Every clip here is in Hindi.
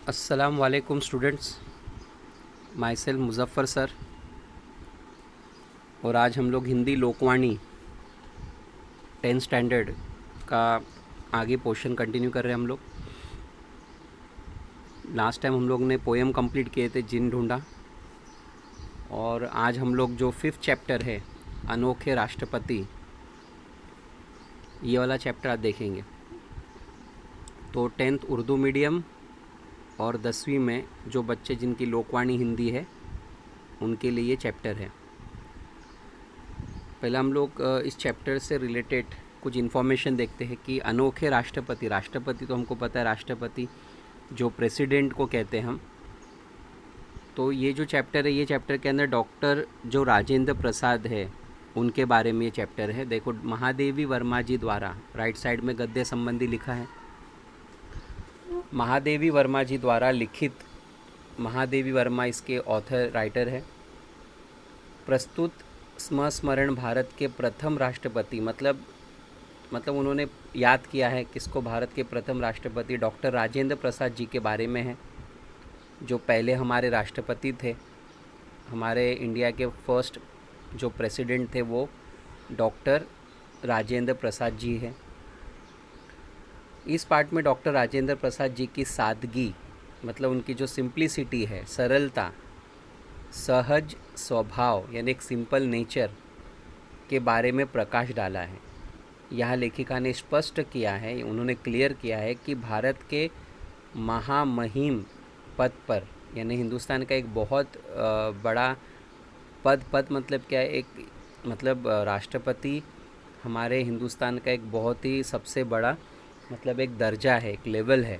अस्सलाम वालेकुम students, my self Muzaffar sir. और आज हम लोग हिंदी लोकवाणी 10th स्टैंडर्ड का आगे पोर्शन कंटिन्यू कर रहे हैं। हम लोग लास्ट टाइम हम लोग ने पोएम कंप्लीट किए थे, जिन ढूंढा। और आज हम लोग जो 5th चैप्टर है अनोखे राष्ट्रपति, ये वाला चैप्टर आज देखेंगे। तो 10th उर्दू मीडियम और 10वीं में जो बच्चे जिनकी लोकवाणी हिंदी है उनके लिए ये चैप्टर है। पहले हम लोग इस चैप्टर से रिलेटेड कुछ इन्फॉर्मेशन देखते हैं कि अनोखे राष्ट्रपति। राष्ट्रपति तो हमको पता है, राष्ट्रपति जो प्रेसिडेंट को कहते हैं हम। तो ये जो चैप्टर है, ये चैप्टर के अंदर डॉक्टर जो राजेंद्र प्रसाद है उनके बारे में ये चैप्टर है। देखो, महादेवी वर्मा जी द्वारा, राइट साइड में गद्य संबंधी लिखा है, महादेवी वर्मा जी द्वारा लिखित। महादेवी वर्मा इसके ऑथर राइटर है। प्रस्तुत स्मरण भारत के प्रथम राष्ट्रपति, मतलब उन्होंने याद किया है किसको, भारत के प्रथम राष्ट्रपति डॉक्टर राजेंद्र प्रसाद जी के बारे में है, जो पहले हमारे राष्ट्रपति थे। हमारे इंडिया के फर्स्ट जो प्रेसिडेंट थे वो डॉक्टर राजेंद्र प्रसाद जी हैं। इस पार्ट में डॉक्टर राजेंद्र प्रसाद जी की सादगी, मतलब उनकी जो सिंप्लिसिटी है, सरलता, सहज स्वभाव, यानी एक सिंपल नेचर के बारे में प्रकाश डाला है। यहाँ लेखिका ने स्पष्ट किया है, उन्होंने क्लियर किया है कि भारत के महामहिम पद पर, यानी हिंदुस्तान का एक बहुत बड़ा पद मतलब क्या है, एक मतलब राष्ट्रपति हमारे हिंदुस्तान का एक बहुत ही सबसे बड़ा मतलब एक दर्जा है, एक लेवल है,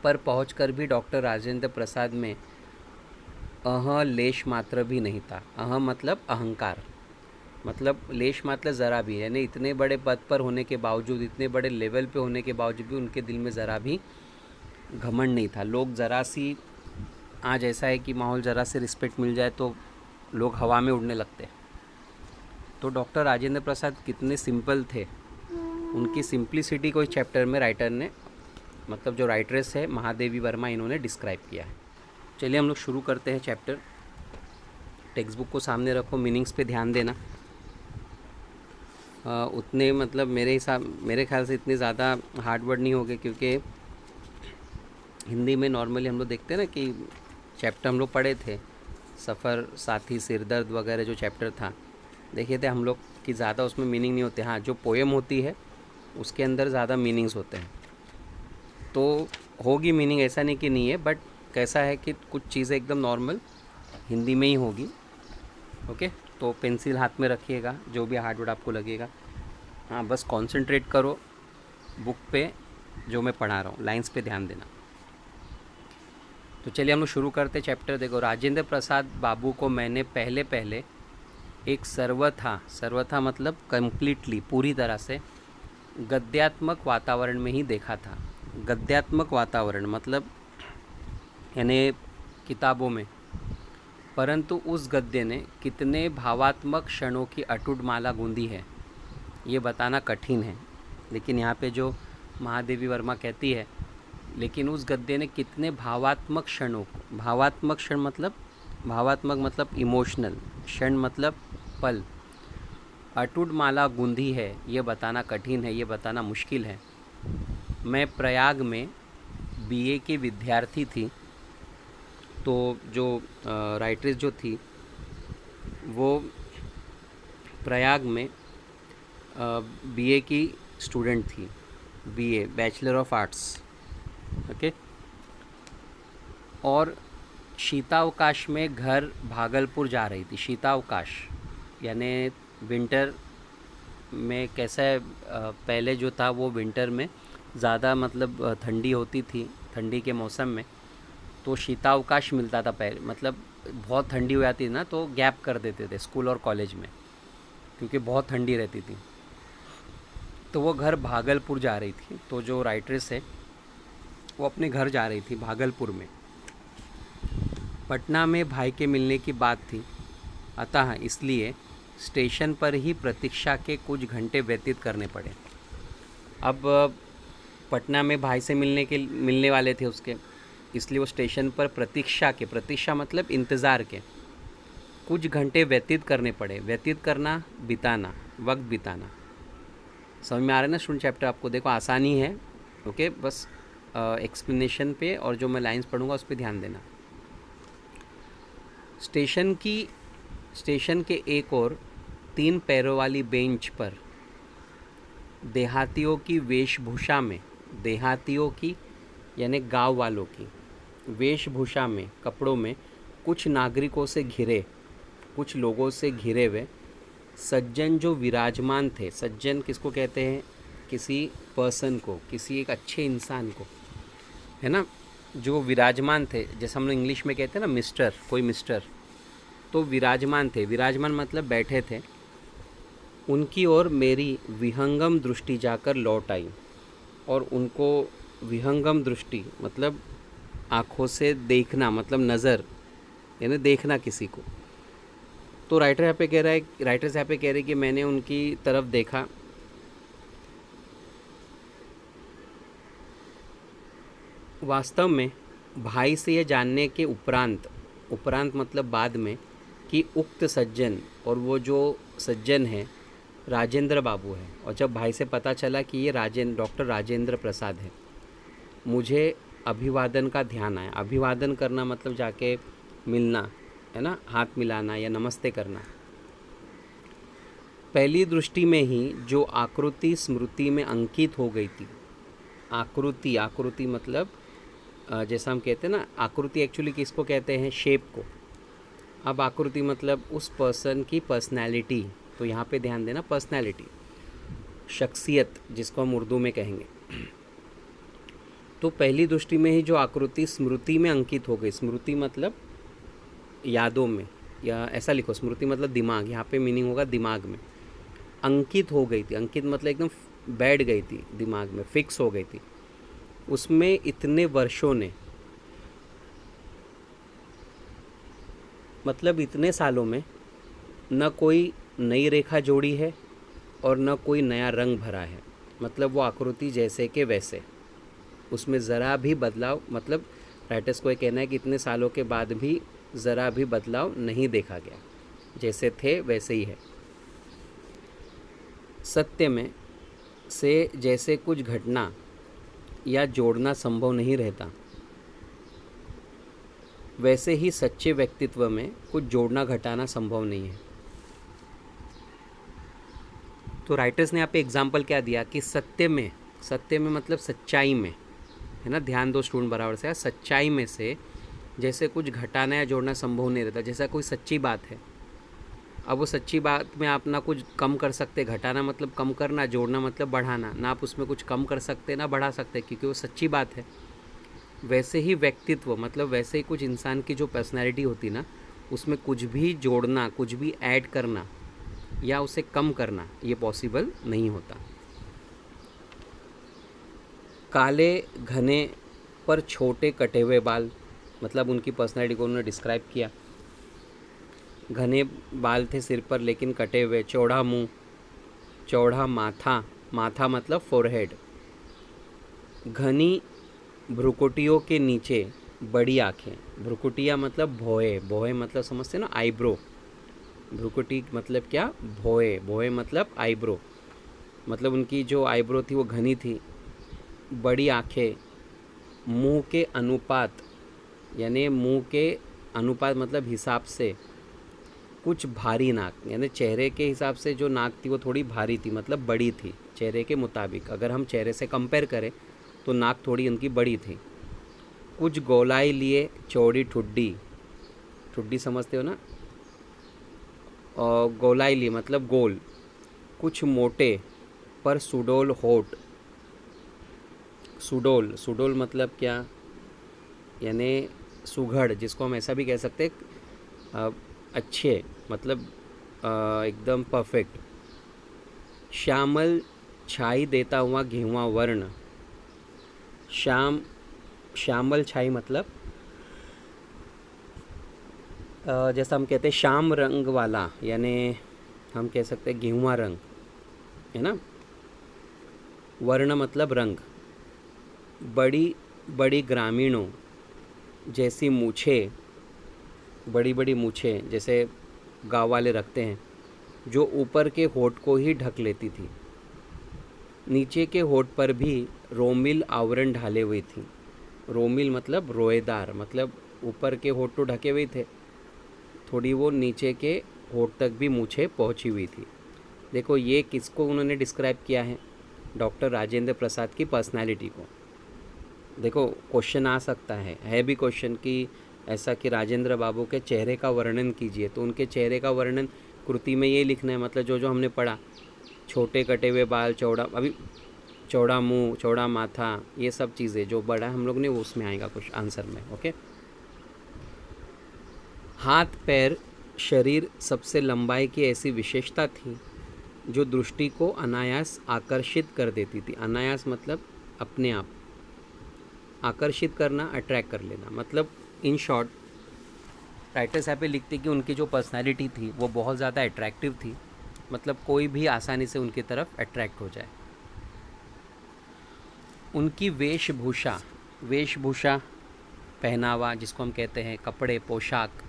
पर पहुंचकर भी डॉक्टर राजेंद्र प्रसाद में लेश मात्र भी नहीं था। मतलब अहंकार, मतलब लेश मात्र ज़रा भी, यानी इतने बड़े पद पर होने के बावजूद, इतने बड़े लेवल पे होने के बावजूद भी उनके दिल में ज़रा भी घमंड नहीं था। लोग ज़रा सी, आज ऐसा है कि माहौल ज़रा से रिस्पेक्ट मिल जाए तो लोग हवा में उड़ने लगते हैं। तो डॉक्टर राजेंद्र प्रसाद कितने सिंपल थे, उनकी सिंप्लिसिटी को इस चैप्टर में राइटर ने, मतलब जो राइटरेस है महादेवी वर्मा, इन्होंने डिस्क्राइब किया है। चलिए हम लोग शुरू करते हैं चैप्टर। टेक्स्ट बुक को सामने रखो, मीनिंग्स पे ध्यान देना। उतने मतलब मेरे ख्याल से इतने ज़्यादा हार्ड वर्ड नहीं होंगे, क्योंकि हिंदी में नॉर्मली हम लोग देखते हैं ना कि चैप्टर हम लोग पढ़े थे, सफ़र साथी, सिरदर्द वगैरह जो चैप्टर था, देखे थे हम लोग कि ज़्यादा उसमें मीनिंग नहीं होते। हाँ, जो पोएम होती है उसके अंदर ज़्यादा मीनिंग्स होते हैं। तो होगी मीनिंग, ऐसा नहीं कि नहीं है, बट कैसा है कि कुछ चीज़ें एकदम नॉर्मल हिंदी में ही होगी। ओके, तो पेंसिल हाथ में रखिएगा, जो भी हार्ड वर्ड आपको लगेगा। हाँ, बस कंसंट्रेट करो बुक पे, जो मैं पढ़ा रहा हूँ, लाइंस पे ध्यान देना। तो चलिए हम लोग शुरू करते चैप्टर। देखो, राजेंद्र प्रसाद बाबू को मैंने पहले एक सर्वथा मतलब कम्प्लीटली, पूरी तरह से गद्यात्मक वातावरण में ही देखा था। गद्यात्मक वातावरण मतलब यानी किताबों में, परंतु उस गद्य ने कितने भावात्मक क्षणों की अटूट माला गूंदी है ये बताना कठिन है। लेकिन यहाँ पे जो महादेवी वर्मा कहती है, लेकिन उस गद्य ने कितने भावात्मक क्षणों को, भावात्मक मतलब इमोशनल, क्षण मतलब पल, अटूट माला गूंदी है ये बताना कठिन है, ये बताना मुश्किल है। मैं प्रयाग में बीए की विद्यार्थी थी। तो जो राइटर्स जो थी वो प्रयाग में बीए की स्टूडेंट थी, BA bachelor of arts. Okay, और शीतावकाश में घर भागलपुर जा रही थी। शीतावकाश यानी विंटर में कैसा है, पहले जो था वो विंटर में ज़्यादा मतलब ठंडी होती थी, ठंडी के मौसम में तो शीतावकाश मिलता था पहले, मतलब बहुत ठंडी हो जाती थी ना, तो गैप कर देते थे स्कूल और कॉलेज में, क्योंकि बहुत ठंडी रहती थी। तो वो घर भागलपुर जा रही थी। तो जो राइटर्स है वो अपने घर जा रही थी भागलपुर में। पटना में भाई के मिलने की बात थी, अतः इसलिए स्टेशन पर ही प्रतीक्षा के कुछ घंटे व्यतीत करने पड़े। अब पटना में भाई से मिलने वाले थे उसके, इसलिए वो स्टेशन पर प्रतीक्षा मतलब इंतज़ार के कुछ घंटे व्यतीत करने पड़े। व्यतीत करना, बिताना, वक्त बिताना। समझ में आ रहा है ना स्टूडेंट चैप्टर आपको? देखो आसानी है, ओके, बस एक्सप्लेनेशन पे और जो मैं लाइंस पढ़ूंगा उस पर ध्यान देना। स्टेशन के एक और 3 पैरों वाली बेंच पर देहातियों की वेशभूषा में, देहातियों की यानी गांव वालों की वेशभूषा में, कपड़ों में कुछ नागरिकों से घिरे, कुछ लोगों से घिरे हुए सज्जन जो विराजमान थे। सज्जन किसको कहते हैं? किसी पर्सन को, किसी एक अच्छे इंसान को, है ना, जो विराजमान थे। जैसे हम लोग इंग्लिश में कहते हैं ना मिस्टर, कोई मिस्टर, तो विराजमान थे। विराजमान मतलब बैठे थे। उनकी ओर मेरी विहंगम दृष्टि जाकर लौट आई, और उनको विहंगम दृष्टि मतलब आँखों से देखना, मतलब नज़र यानी देखना किसी को। तो राइटर्स यहाँ पे कह रहे हैं कि मैंने उनकी तरफ देखा। वास्तव में भाई से यह जानने के उपरांत मतलब बाद में, कि उक्त सज्जन, और वो जो सज्जन है राजेंद्र बाबू है, और जब भाई से पता चला कि ये डॉक्टर राजेंद्र प्रसाद है, मुझे अभिवादन का ध्यान आया। अभिवादन करना मतलब जाके मिलना, है ना, हाथ मिलाना या नमस्ते करना। पहली दृष्टि में ही जो आकृति स्मृति में अंकित हो गई थी। आकृति मतलब जैसा हम कहते हैं ना, आकृति एक्चुअली किसको कहते हैं? शेप को। अब आकृति मतलब उस पर्सन की पर्सनैलिटी, तो यहाँ पे ध्यान देना, पर्सनैलिटी, शख्सियत जिसको हम उर्दू में कहेंगे। तो पहली दृष्टि में ही जो आकृति स्मृति में अंकित हो गई। स्मृति मतलब यादों में, या ऐसा लिखो, स्मृति मतलब दिमाग, यहाँ पे मीनिंग होगा दिमाग में। अंकित हो गई थी, अंकित मतलब एकदम बैठ गई थी दिमाग में, फिक्स हो गई थी। उसमें इतने वर्षों ने, मतलब इतने सालों में न कोई नई रेखा जोड़ी है और न कोई नया रंग भरा है। मतलब वो आकृति जैसे के वैसे, उसमें ज़रा भी बदलाव, मतलब राइटर्स को ये कहना है कि इतने सालों के बाद भी ज़रा भी बदलाव नहीं देखा गया, जैसे थे वैसे ही है। सत्य में से जैसे कुछ घटना या जोड़ना संभव नहीं रहता, वैसे ही सच्चे व्यक्तित्व में कुछ जोड़ना घटाना संभव नहीं है। तो राइटर्स ने यहाँ पे एग्जाम्पल क्या दिया कि सत्य में मतलब सच्चाई में, है ना, ध्यान दो स्टूडेंट बराबर से। सच्चाई में से जैसे कुछ घटाना या जोड़ना संभव नहीं रहता। जैसा कोई सच्ची बात है, अब वो सच्ची बात में आप ना कुछ कम कर सकते, घटाना मतलब कम करना, जोड़ना मतलब बढ़ाना, ना आप उसमें कुछ कम कर सकते ना बढ़ा सकते, क्योंकि वो सच्ची बात है। वैसे ही व्यक्तित्व मतलब वैसे ही कुछ इंसान की जो पर्सनैलिटी होती ना, उसमें कुछ भी जोड़ना, कुछ भी ऐड करना या उसे कम करना, ये पॉसिबल नहीं होता। काले घने पर छोटे कटे हुए बाल, मतलब उनकी पर्सनैलिटी को उन्होंने डिस्क्राइब किया। घने बाल थे सिर पर लेकिन कटे हुए। चौड़ा मुंह, चौड़ा माथा मतलब फोरहेड। घनी भ्रुकुटियों के नीचे बड़ी आँखें। भ्रुकुटियाँ मतलब भौहें मतलब समझते ना, आईब्रो। भ्रुकुटी मतलब क्या? भौहें मतलब आईब्रो, मतलब उनकी जो आईब्रो थी वो घनी थी। बड़ी आँखें। मुंह के अनुपात, यानी मुंह के अनुपात मतलब हिसाब से कुछ भारी नाक, यानी चेहरे के हिसाब से जो नाक थी वो थोड़ी भारी थी, मतलब बड़ी थी चेहरे के मुताबिक। अगर हम चेहरे से कंपेयर करें तो नाक थोड़ी उनकी बड़ी थी। कुछ गोलाई लिए चौड़ी ठुड्डी समझते हो ना, और गोलाई लिए मतलब गोल। कुछ मोटे पर सुडोल होठ। सुडोल मतलब क्या? यानी सुघड़, जिसको हम ऐसा भी कह सकते हैं अच्छे, मतलब एकदम परफेक्ट। श्यामल छाई देता हुआ घेंवा वर्ण। श्यामल छाई मतलब जैसा हम कहते हैं श्याम रंग वाला, यानी हम कह सकते हैं गेहुआ रंग, है ना। वर्ण मतलब रंग। बड़ी बड़ी ग्रामीणों, जैसी मूछें, बड़ी बड़ी मूछें जैसे गाँव वाले रखते हैं, जो ऊपर के होठ को ही ढक लेती थी। नीचे के होठ पर भी रोमिल आवरण ढाले हुए थी। रोमिल मतलब रोएदार, मतलब ऊपर के होठ तो ढके हुए थे, थोड़ी वो नीचे के होठ तक भी मूछें पहुंची हुई थी। देखो ये किसको उन्होंने डिस्क्राइब किया है, डॉक्टर राजेंद्र प्रसाद की पर्सनालिटी को। देखो क्वेश्चन आ सकता है भी क्वेश्चन कि ऐसा कि राजेंद्र बाबू के चेहरे का वर्णन कीजिए, तो उनके चेहरे का वर्णन कृति में ये लिखना है, मतलब जो जो हमने पढ़ा, छोटे कटे हुए बाल, चौड़ा, अभी चौड़ा मुंह, चौड़ा माथा, ये सब चीज़ें जो बड़ा हम लोग ने वो उसमें आएगा कुछ आंसर में। ओके। हाथ पैर शरीर सबसे लंबाई की ऐसी विशेषता थी जो दृष्टि को अनायास आकर्षित कर देती थी। अनायास मतलब अपने आप, आकर्षित करना, अट्रैक्ट कर लेना। मतलब इन शॉर्ट राइटर साहब पे लिखते कि उनकी जो पर्सनालिटी थी वो बहुत ज़्यादा अट्रैक्टिव थी, मतलब कोई भी आसानी से उनकी तरफ अट्रैक्ट हो जाए। उनकी वेशभूषा, वेशभूषा पहनावा जिसको हम कहते हैं, कपड़े, पोशाक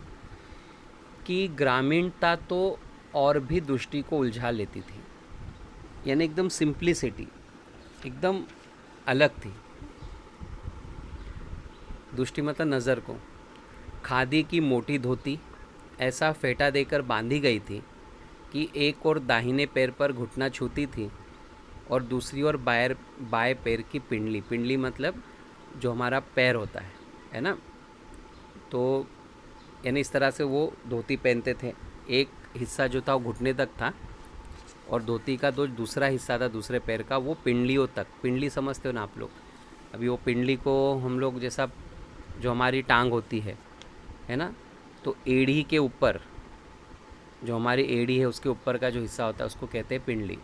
की ग्रामीणता तो और भी दृष्टि को उलझा लेती थी, यानी एकदम सिंप्लिसिटी, एकदम अलग थी। दृष्टि मतलब नज़र को। खादी की मोटी धोती ऐसा फेटा देकर बांधी गई थी कि एक और दाहिने पैर पर घुटना छूती थी और दूसरी ओर बाएं पैर की पिंडली, पिंडली मतलब जो हमारा पैर होता है ना, तो यानी इस तरह से वो धोती पहनते थे। एक हिस्सा जो था वो घुटने तक था और धोती का जो दूसरा हिस्सा था दूसरे पैर का वो पिंडलियों तक। पिंडली समझते हो ना आप लोग? अभी वो पिंडली को हम लोग जैसा जो हमारी टांग होती है ना, तो एड़ी के ऊपर जो हमारी एड़ी है उसके ऊपर का जो हिस्सा होता है उसको कहते हैं पिंडली।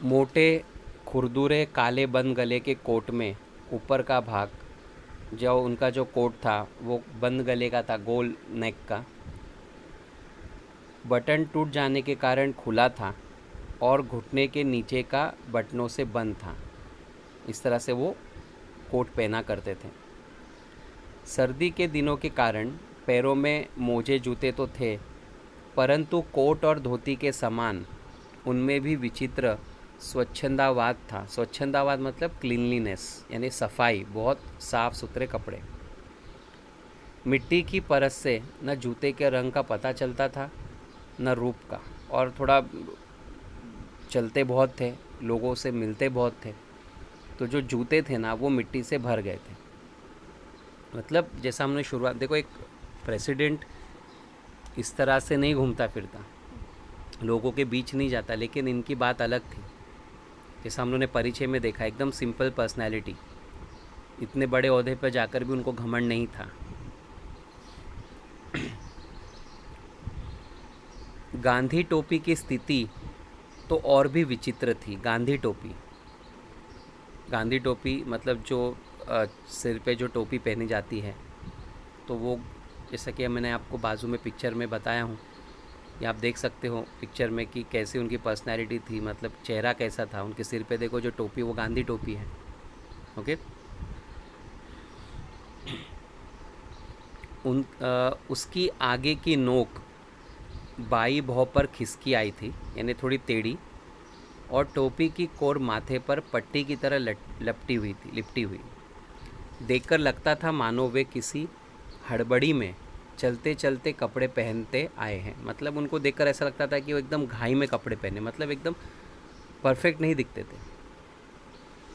मोटे खुरदुरे काले बंद गले के कोट में ऊपर का भाग, जो उनका जो कोट था वो बंद गले का था, गोल नेक का, बटन टूट जाने के कारण खुला था और घुटने के नीचे का बटनों से बंद था। इस तरह से वो कोट पहना करते थे। सर्दी के दिनों के कारण पैरों में मोजे जूते तो थे, परंतु कोट और धोती के समान उनमें भी विचित्र स्वच्छंदावाद था। स्वच्छंदावाद मतलब क्लीनलीनेस, यानी सफाई, बहुत साफ सुथरे कपड़े। मिट्टी की परत से न जूते के रंग का पता चलता था न रूप का, और थोड़ा चलते बहुत थे, लोगों से मिलते बहुत थे, तो जो जूते थे ना वो मिट्टी से भर गए थे। मतलब जैसा हमने शुरुआत, देखो एक प्रेसिडेंट इस तरह से नहीं घूमता फिरता, लोगों के बीच नहीं जाता, लेकिन इनकी बात अलग थी। जैसा हम लोगों ने परिचय में देखा, एकदम सिंपल पर्सनैलिटी, इतने बड़े ओहदे पर जाकर भी उनको घमंड नहीं था। गांधी टोपी की स्थिति तो और भी विचित्र थी। गांधी टोपी, गांधी टोपी मतलब जो सिर पे जो टोपी पहनी जाती है, तो वो जैसा कि मैंने आपको बाजू में पिक्चर में बताया हूँ, ये आप देख सकते हो पिक्चर में कि कैसी उनकी पर्सनैलिटी थी, मतलब चेहरा कैसा था। उनके सिर पे देखो जो टोपी, वो गांधी टोपी है। ओके। उसकी आगे की नोक बाई भौं पर खिसकी आई थी, यानी थोड़ी टेढ़ी, और टोपी की कोर माथे पर पट्टी की तरह लिपटी हुई। देखकर लगता था मानो वे किसी हड़बड़ी में चलते चलते कपड़े पहनते आए हैं। मतलब उनको देखकर ऐसा लगता था कि वो एकदम घाई में कपड़े पहने, मतलब एकदम परफेक्ट नहीं दिखते थे।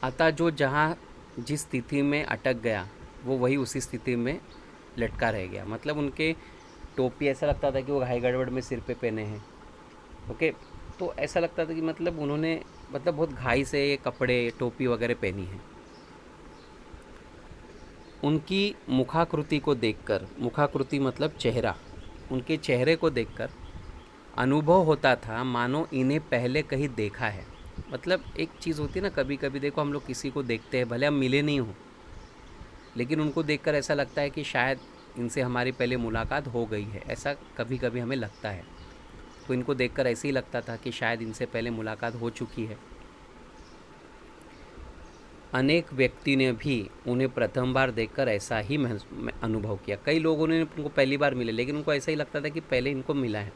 अतः जो जहाँ जिस स्थिति में अटक गया वो वही उसी स्थिति में लटका रह गया। मतलब उनके टोपी ऐसा लगता था कि वो घाई गड़बड़ में सिर पे पहने हैं। ओके, तो ऐसा लगता था कि मतलब उन्होंने मतलब बहुत घाई से ये कपड़े, टोपी वगैरह पहनी है। उनकी मुखाकृति को देखकर, मुखाकृति मतलब चेहरा, उनके चेहरे को देखकर अनुभव होता था मानो इन्हें पहले कहीं देखा है। मतलब एक चीज़ होती है ना, कभी कभी देखो हम लोग किसी को देखते हैं, भले हम मिले नहीं हो, लेकिन उनको देखकर ऐसा लगता है कि शायद इनसे हमारी पहले मुलाकात हो गई है, ऐसा कभी कभी हमें लगता है। तो इनको देखकर ऐसे ही लगता था कि शायद इनसे पहले मुलाकात हो चुकी है। अनेक व्यक्ति ने भी उन्हें प्रथम बार देखकर ऐसा ही अनुभव किया। कई लोगों ने उनको पहली बार मिले, लेकिन उनको ऐसा ही लगता था कि पहले इनको मिला है।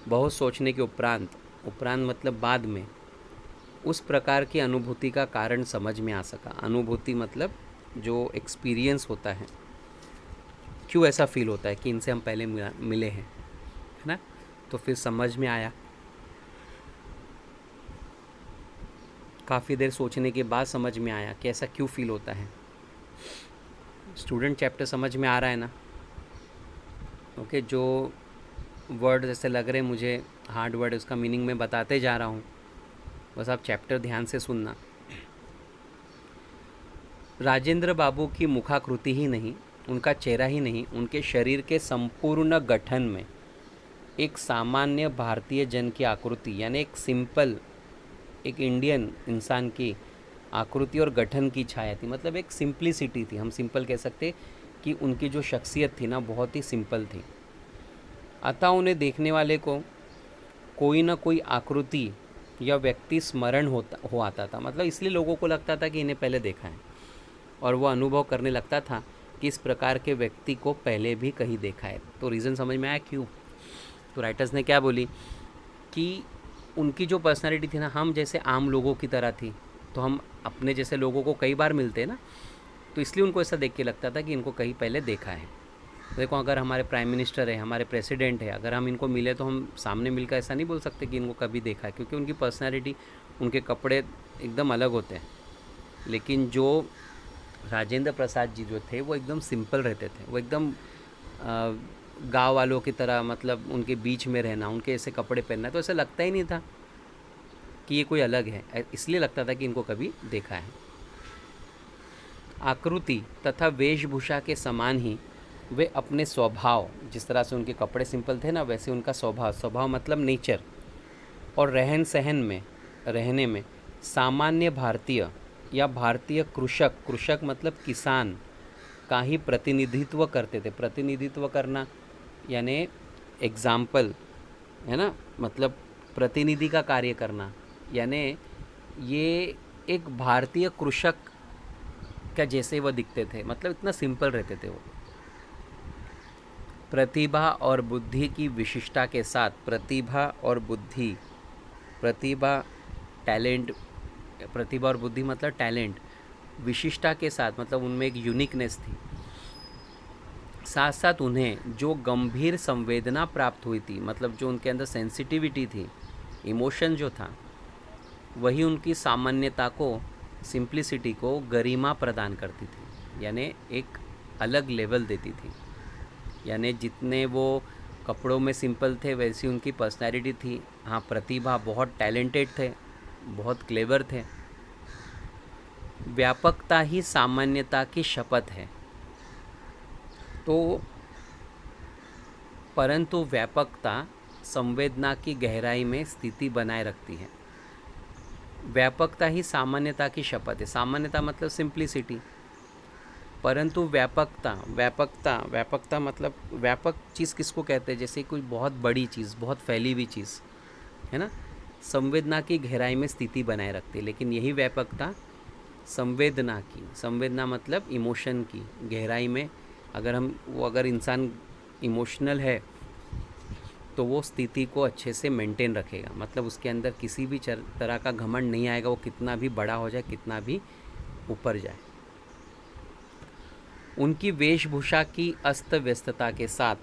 बहुत सोचने के उपरांत मतलब बाद में उस प्रकार की अनुभूति का कारण समझ में आ सका। अनुभूति मतलब जो एक्सपीरियंस होता है, क्यों ऐसा फील होता है कि इनसे हम पहले मिले हैं, है ना। तो फिर समझ में आया, काफ़ी देर सोचने के बाद समझ में आया कि ऐसा क्यों फील होता है। स्टूडेंट चैप्टर समझ में आ रहा है ना। ओके, जो वर्ड जैसे लग रहे मुझे हार्ड वर्ड, उसका मीनिंग मैं बताते जा रहा हूँ, बस आप चैप्टर ध्यान से सुनना। राजेंद्र बाबू की मुखाकृति ही नहीं, उनका चेहरा ही नहीं, उनके शरीर के संपूर्ण गठन में एक सामान्य भारतीय जन की आकृति, यानी एक सिंपल, एक इंडियन इंसान की आकृति और गठन की छाया थी। मतलब एक सिंप्लिसिटी थी, हम सिंपल कह सकते कि उनकी जो शख्सियत थी ना, बहुत ही सिंपल थी। अतः उन्हें देखने वाले को कोई ना कोई आकृति या व्यक्ति स्मरण हो आता था। मतलब इसलिए लोगों को लगता था कि इन्हें पहले देखा है, और वो अनुभव करने लगता था कि इस प्रकार के व्यक्ति को पहले भी कहीं देखा है। तो रीज़न समझ में आया क्यों। तो राइटर्स ने क्या बोली कि उनकी जो पर्सनालिटी थी ना, हम जैसे आम लोगों की तरह थी। तो हम अपने जैसे लोगों को कई बार मिलते हैं ना, तो इसलिए उनको ऐसा देख के लगता था कि इनको कहीं पहले देखा है। देखो, अगर हमारे प्राइम मिनिस्टर है, हमारे प्रेसिडेंट है, अगर हम इनको मिले तो हम सामने मिलकर ऐसा नहीं बोल सकते कि इनको कभी देखा है, क्योंकि उनकी पर्सनैलिटी, उनके कपड़े एकदम अलग होते हैं। लेकिन जो राजेंद्र प्रसाद जी जो थे वो एकदम सिंपल रहते थे, वो एकदम गांव वालों की तरह, मतलब उनके बीच में रहना, उनके ऐसे कपड़े पहनना, तो ऐसा लगता ही नहीं था कि ये कोई अलग है। इसलिए लगता था कि इनको कभी देखा है। आकृति तथा वेशभूषा के समान ही वे अपने स्वभाव, जिस तरह से उनके कपड़े सिंपल थे ना, वैसे उनका स्वभाव मतलब नेचर और रहन सहन में, रहने में सामान्य भारतीय या भारतीय कृषक मतलब किसान का ही प्रतिनिधित्व करते थे। प्रतिनिधित्व करना यानी एग्जाम्पल, है ना, मतलब प्रतिनिधि का कार्य करना, यानी ये एक भारतीय कृषक का जैसे वो दिखते थे। मतलब इतना सिंपल रहते थे वो। प्रतिभा और बुद्धि की विशिष्टता के साथ, प्रतिभा और बुद्धि, टैलेंट, प्रतिभा और बुद्धि मतलब टैलेंट, विशिष्टता के साथ मतलब उनमें एक यूनिकनेस थी। साथ साथ उन्हें जो गंभीर संवेदना प्राप्त हुई थी, मतलब जो उनके अंदर सेंसिटिविटी थी, इमोशन जो था, वही उनकी सामान्यता को, सिंप्लिसिटी को गरिमा प्रदान करती थी, यानी एक अलग लेवल देती थी। यानी जितने वो कपड़ों में सिंपल थे, वैसी उनकी पर्सनैलिटी थी। हाँ, प्रतिभा, बहुत टैलेंटेड थे, बहुत क्लेवर थे। व्यापकता ही सामान्यता की शपथ है। तो परंतु व्यापकता संवेदना की गहराई में स्थिति बनाए रखती है। व्यापकता ही सामान्यता की शपथ है। सामान्यता मतलब सिंप्लिसिटी, परंतु व्यापकता मतलब व्यापक चीज़ किसको कहते हैं? जैसे कोई बहुत बड़ी चीज़, बहुत फैली हुई चीज़, है ना, संवेदना की गहराई में स्थिति बनाए रखती है। लेकिन यही व्यापकता संवेदना मतलब इमोशन की गहराई में, अगर इंसान इमोशनल है तो वो स्थिति को अच्छे से मेंटेन रखेगा। मतलब उसके अंदर किसी भी तरह का घमंड नहीं आएगा, वो कितना भी बड़ा हो जाए, कितना भी ऊपर जाए। उनकी वेशभूषा की अस्त व्यस्तता के साथ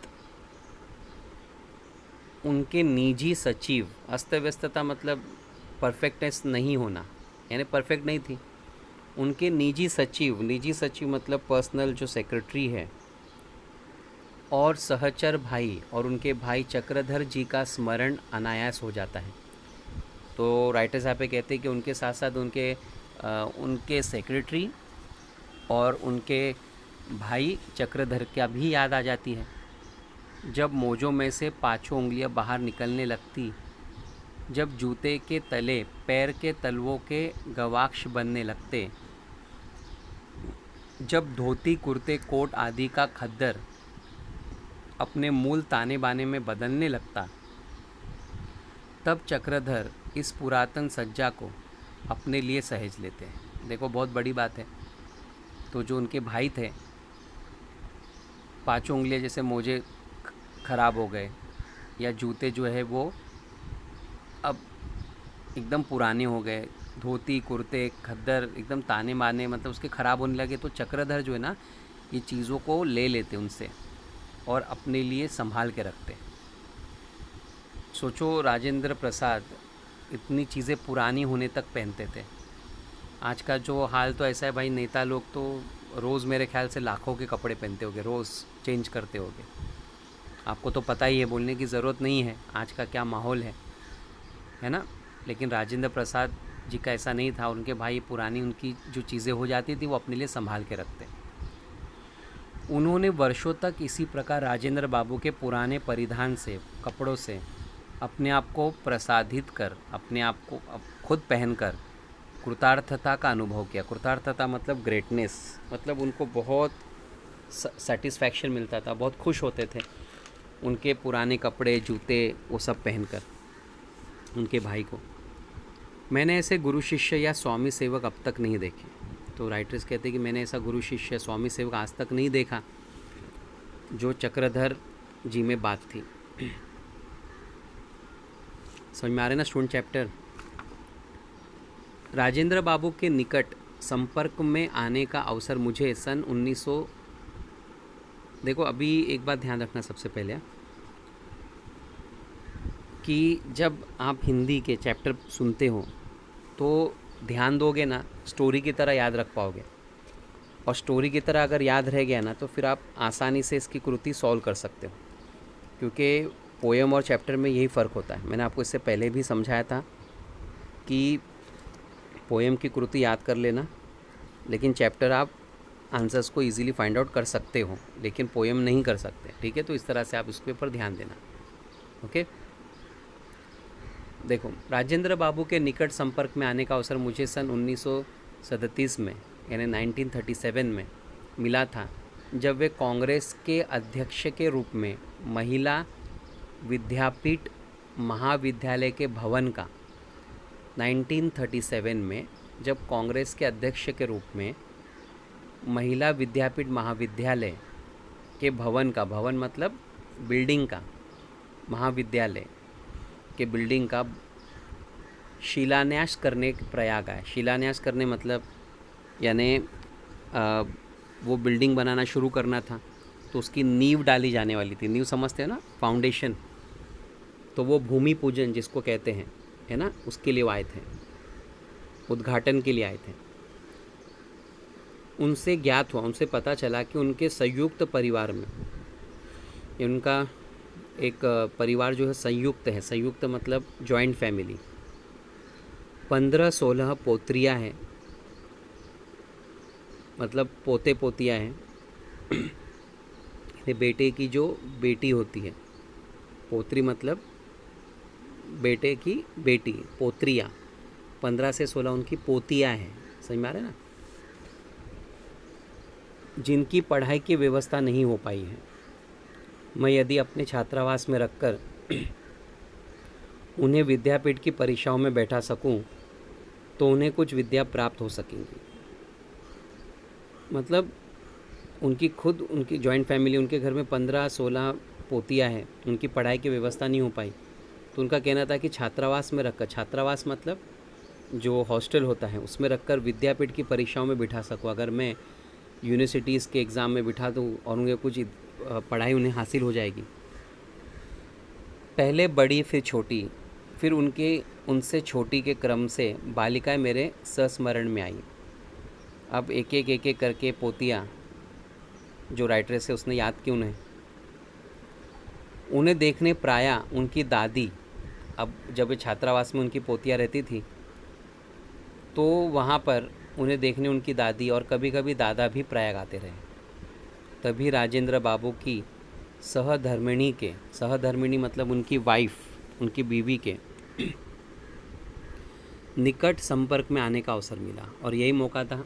उनके निजी सचिव, अस्त व्यस्तता मतलब परफेक्टनेस नहीं होना, यानी परफेक्ट नहीं थी। उनके निजी सचिव मतलब पर्सनल जो सेक्रेटरी है, और सहचर भाई और उनके भाई चक्रधर जी का स्मरण अनायास हो जाता है। तो राइटर साहब पे कहते हैं कि उनके साथ साथ उनके सेक्रेटरी और उनके भाई चक्रधर का भी याद आ जाती है। जब मोजों में से 5 उंगलियां बाहर निकलने लगती, जब जूते के तले पैर के तलवों के गवाक्ष बनने लगते, जब धोती, कुर्ते, कोट आदि का खद्दर अपने मूल ताने बाने में बदलने लगता, तब चक्रधर इस पुरातन सज्जा को अपने लिए सहेज लेते हैं। देखो बहुत बड़ी बात है। तो जो उनके भाई थे, पाँचों उंगलियां जैसे मोजे ख़राब हो गए, या जूते जो है वो अब एकदम पुराने हो गए, धोती कुर्ते खद्दर एकदम ताने माने मतलब उसके ख़राब होने लगे, तो चक्रधर जो है ना ये चीज़ों को ले लेते उनसे और अपने लिए संभाल के रखते। सोचो राजेंद्र प्रसाद इतनी चीज़ें पुरानी होने तक पहनते थे। आज का जो हाल तो ऐसा है भाई, नेता लोग तो रोज़ मेरे ख्याल से लाखों के कपड़े पहनते होंगे, रोज़ चेंज करते होंगे। आपको तो पता ही है, बोलने की ज़रूरत नहीं है आज का क्या माहौल है ना। लेकिन राजेंद्र प्रसाद जी का ऐसा नहीं था, उनके भाई पुरानी उनकी जो चीज़ें हो जाती थी वो अपने लिए संभाल के रखते। उन्होंने वर्षों तक इसी प्रकार राजेंद्र बाबू के पुराने परिधान से, कपड़ों से अपने आप को प्रसादित कर, अपने आप को खुद पहनकर कृतार्थता का अनुभव किया। कृतार्थता मतलब ग्रेटनेस, मतलब उनको बहुत सेटिस्फैक्शन मिलता था, बहुत खुश होते थे उनके पुराने कपड़े जूते वो सब पहनकर उनके भाई को। मैंने ऐसे गुरु शिष्य या स्वामी सेवक अब तक नहीं देखे। तो राइटर्स कहते हैं कि मैंने ऐसा गुरु शिष्य स्वामी सेवक आज तक नहीं देखा जो चक्रधर जी में बात थी। समझ में आ रहे ना स्टूडेंट चैप्टर। राजेंद्र बाबू के निकट संपर्क में आने का अवसर मुझे सन 1900, देखो अभी एक बात ध्यान रखना सबसे पहले कि जब आप हिंदी के चैप्टर सुनते हो तो ध्यान दोगे ना, स्टोरी की तरह याद रख पाओगे। और स्टोरी की तरह अगर याद रह गया ना तो फिर आप आसानी से इसकी कृति सॉल्व कर सकते हो, क्योंकि पोएम और चैप्टर में यही फ़र्क होता है। मैंने आपको इससे पहले भी समझाया था कि पोएम की कृति याद कर लेना, लेकिन चैप्टर आप आंसर्स को इजीली फाइंड आउट कर सकते हो, लेकिन पोएम नहीं कर सकते। ठीक है, तो इस तरह से आप इसके ऊपर ध्यान देना। ओके, देखो राजेंद्र बाबू के निकट संपर्क में आने का अवसर मुझे सन 1937 में यानी 1937 में मिला था, जब वे कांग्रेस के अध्यक्ष के रूप में महिला विद्यापीठ महाविद्यालय के भवन का 1937 में जब कांग्रेस के अध्यक्ष के रूप में महिला विद्यापीठ महाविद्यालय के भवन का, भवन मतलब बिल्डिंग का, महाविद्यालय के बिल्डिंग का शिलान्यास करने प्रयाग आए। शिलान्यास करने मतलब यानी वो बिल्डिंग बनाना शुरू करना था, तो उसकी नींव डाली जाने वाली थी। नींव समझते हो ना, फाउंडेशन। तो वो भूमि पूजन जिसको कहते हैं, है ना, उसके लिए आए थे, उद्घाटन के लिए आए थे। उनसे ज्ञात हुआ, उनसे पता चला कि उनके संयुक्त परिवार में, उनका एक परिवार जो है संयुक्त है। संयुक्त मतलब जॉइंट फैमिली। 15-16 पोत्रियाँ हैं, मतलब पोते पोतियाँ हैं। बेटे की जो बेटी होती है, पोत्री मतलब बेटे की बेटी, पोत्रियाँ। 15 से 16 उनकी पोतियाँ हैं। समझ में आ रहा है ना। जिनकी पढ़ाई की व्यवस्था नहीं हो पाई है, मैं यदि अपने छात्रावास में रखकर उन्हें विद्यापीठ की परीक्षाओं में बैठा सकूं, तो उन्हें कुछ विद्या प्राप्त हो सकेंगी। मतलब उनकी खुद, उनकी जॉइंट फैमिली, उनके घर में 15-16 पोतियाँ हैं, उनकी पढ़ाई की व्यवस्था नहीं हो पाई, तो उनका कहना था कि छात्रावास में रखकर, छात्रावास मतलब जो हॉस्टल होता है उसमें रखकर विद्यापीठ की परीक्षाओं में बिठा सकूँ। अगर मैं यूनिवर्सिटीज़ के एग्ज़ाम में बिठा दूँ और उन्हें कुछ पढ़ाई उन्हें हासिल हो जाएगी। पहले बड़ी फिर छोटी, फिर उनसे छोटी के क्रम से बालिकाएं मेरे संस्मरण में आई। अब एक एक करके पोतियाँ जो राइटर से उसने याद की उन्हें देखने प्रायः उनकी दादी, अब जब छात्रावास में उनकी पोतियाँ रहती थी तो वहाँ पर उन्हें देखने उनकी दादी और कभी कभी दादा भी प्रायः आते रहे। तभी राजेंद्र बाबू की सहधर्मिणी मतलब उनकी वाइफ, उनकी बीवी के निकट संपर्क में आने का अवसर मिला। और यही मौका था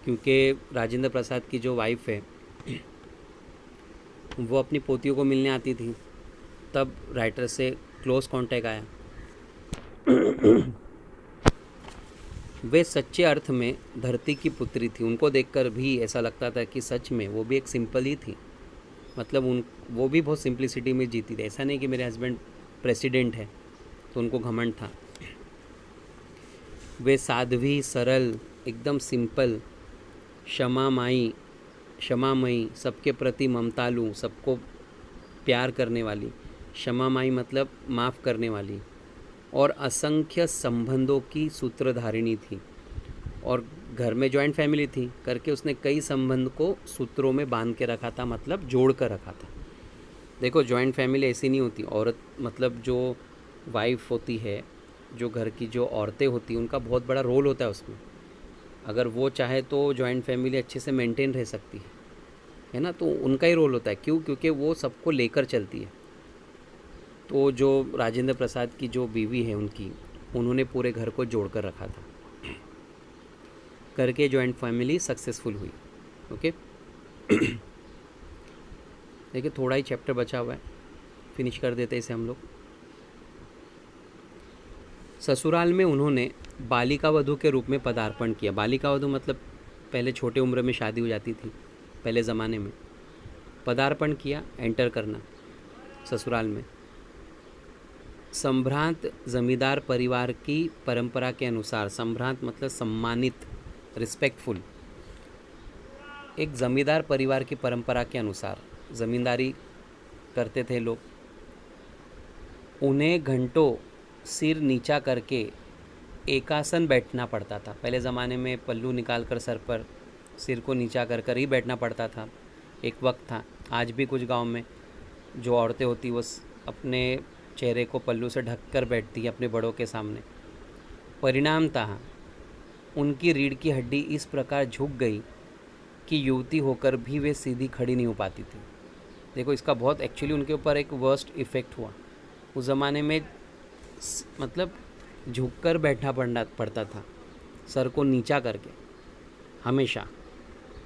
क्योंकि राजेंद्र प्रसाद की जो वाइफ है वो अपनी पोतियों को मिलने आती थी, तब राइटर से क्लोज कांटेक्ट आया। वे सच्चे अर्थ में धरती की पुत्री थी। उनको देखकर भी ऐसा लगता था कि सच में वो भी एक सिंपल ही थी। मतलब उन वो भी बहुत सिंप्लिसिटी में जीती थी। ऐसा नहीं कि मेरे हस्बैंड प्रेसिडेंट है तो उनको घमंड था। वे साध्वी, सरल, एकदम सिंपल, क्षमामयी, सबके प्रति ममतालु, सबको प्यार करने वाली, क्षमामयी मतलब माफ़ करने वाली, और असंख्य संबंधों की सूत्रधारिणी थी। और घर में जॉइंट फैमिली थी करके उसने कई संबंध को सूत्रों में बांध के रखा था, मतलब जोड़ कर रखा था। देखो जॉइंट फैमिली ऐसी नहीं होती। औरत मतलब जो वाइफ होती है, जो घर की जो औरतें होती हैं, उनका बहुत बड़ा रोल होता है उसमें। अगर वो चाहे तो जॉइंट फैमिली अच्छे से मेंटेन रह सकती है ना। तो उनका ही रोल होता है। क्यों? क्योंकि वो सबको लेकर चलती है। तो जो राजेंद्र प्रसाद की जो बीवी है उनकी, उन्होंने पूरे घर को जोड़ कर रखा था करके जॉइंट फैमिली सक्सेसफुल हुई। ओके देखिए थोड़ा ही चैप्टर बचा हुआ है, फिनिश कर देते इसे हम लोग। ससुराल में उन्होंने बालिका वधू के रूप में पदार्पण किया। बालिका वधू मतलब पहले छोटे उम्र में शादी हो जाती थी पहले ज़माने में। पदार्पण किया, एंटर करना ससुराल में। संभ्रांत जमींदार परिवार की परंपरा के अनुसार, संभ्रांत मतलब सम्मानित, रिस्पेक्टफुल, एक जमींदार परिवार की परंपरा के अनुसार ज़मींदारी करते थे लोग। उन्हें घंटों सिर नीचा करके एकासन बैठना पड़ता था। पहले ज़माने में पल्लू निकाल कर सर पर सिर को नीचा कर कर ही बैठना पड़ता था। एक वक्त था, आज भी कुछ गांव में जो औरतें होती वो अपने चेहरे को पल्लू से ढक कर बैठती है अपने बड़ों के सामने। परिणामतः उनकी रीढ़ की हड्डी इस प्रकार झुक गई कि युवती होकर भी वे सीधी खड़ी नहीं हो पाती थी। देखो इसका बहुत एक्चुअली उनके ऊपर एक वर्स्ट इफ़ेक्ट हुआ। उस ज़माने में मतलब झुककर बैठना पड़ता था, सर को नीचा करके हमेशा।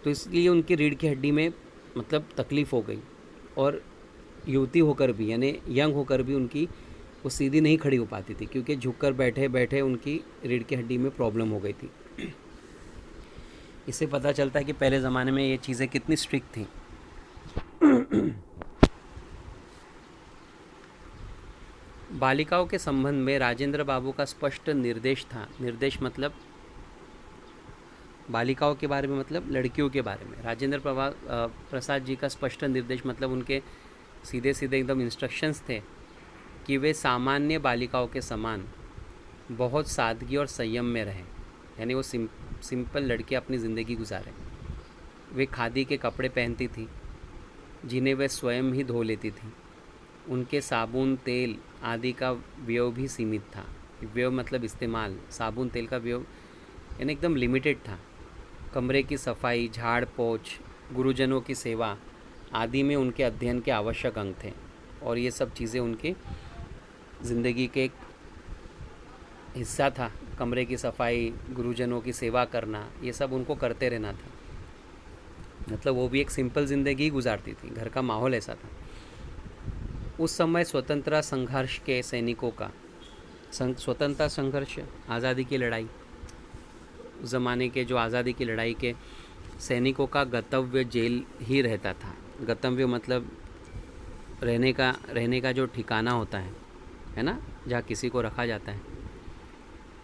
तो इसलिए उनकी रीढ़ की हड्डी में मतलब तकलीफ़ हो गई। और युवती होकर भी यानी यंग होकर भी उनकी वो सीधी नहीं खड़ी हो पाती थी, क्योंकि झुककर बैठे बैठे उनकी रीढ़ की हड्डी में प्रॉब्लम हो गई थी। इससे पता चलता है कि पहले ज़माने में ये चीज़ें कितनी स्ट्रिक्ट थी। बालिकाओं के संबंध में राजेंद्र बाबू का स्पष्ट निर्देश था। निर्देश मतलब बालिकाओं के बारे में, मतलब लड़कियों के बारे में। राजेंद्र प्रसाद जी का स्पष्ट निर्देश मतलब उनके सीधे सीधे एकदम इंस्ट्रक्शंस थे कि वे सामान्य बालिकाओं के समान बहुत सादगी और संयम में रहें। यानी वो सिंपल लड़कियाँ अपनी ज़िंदगी गुजारें। वे खादी के कपड़े पहनती थी जिन्हें वे स्वयं ही धो लेती थी। उनके साबुन, तेल आदि का व्यय भी सीमित था। व्यय मतलब इस्तेमाल, साबुन तेल का व्यय यानी एकदम लिमिटेड था। कमरे की सफाई, झाड़ पोंछ, गुरुजनों की सेवा आदि में उनके अध्ययन के आवश्यक अंग थे। और ये सब चीज़ें उनकी ज़िंदगी के एक हिस्सा था। कमरे की सफाई, गुरुजनों की सेवा करना, ये सब उनको करते रहना था। मतलब वो भी एक सिंपल ज़िंदगी गुजारती थी। घर का माहौल ऐसा था। उस समय स्वतंत्रता संघर्ष के सैनिकों का स्वतंत्रता संघर्ष, आज़ादी की लड़ाई, उस ज़माने के जो आज़ादी की लड़ाई के सैनिकों का गंतव्य जेल ही रहता था। गंतव्य मतलब रहने का जो ठिकाना होता है ना, जहाँ किसी को रखा जाता है,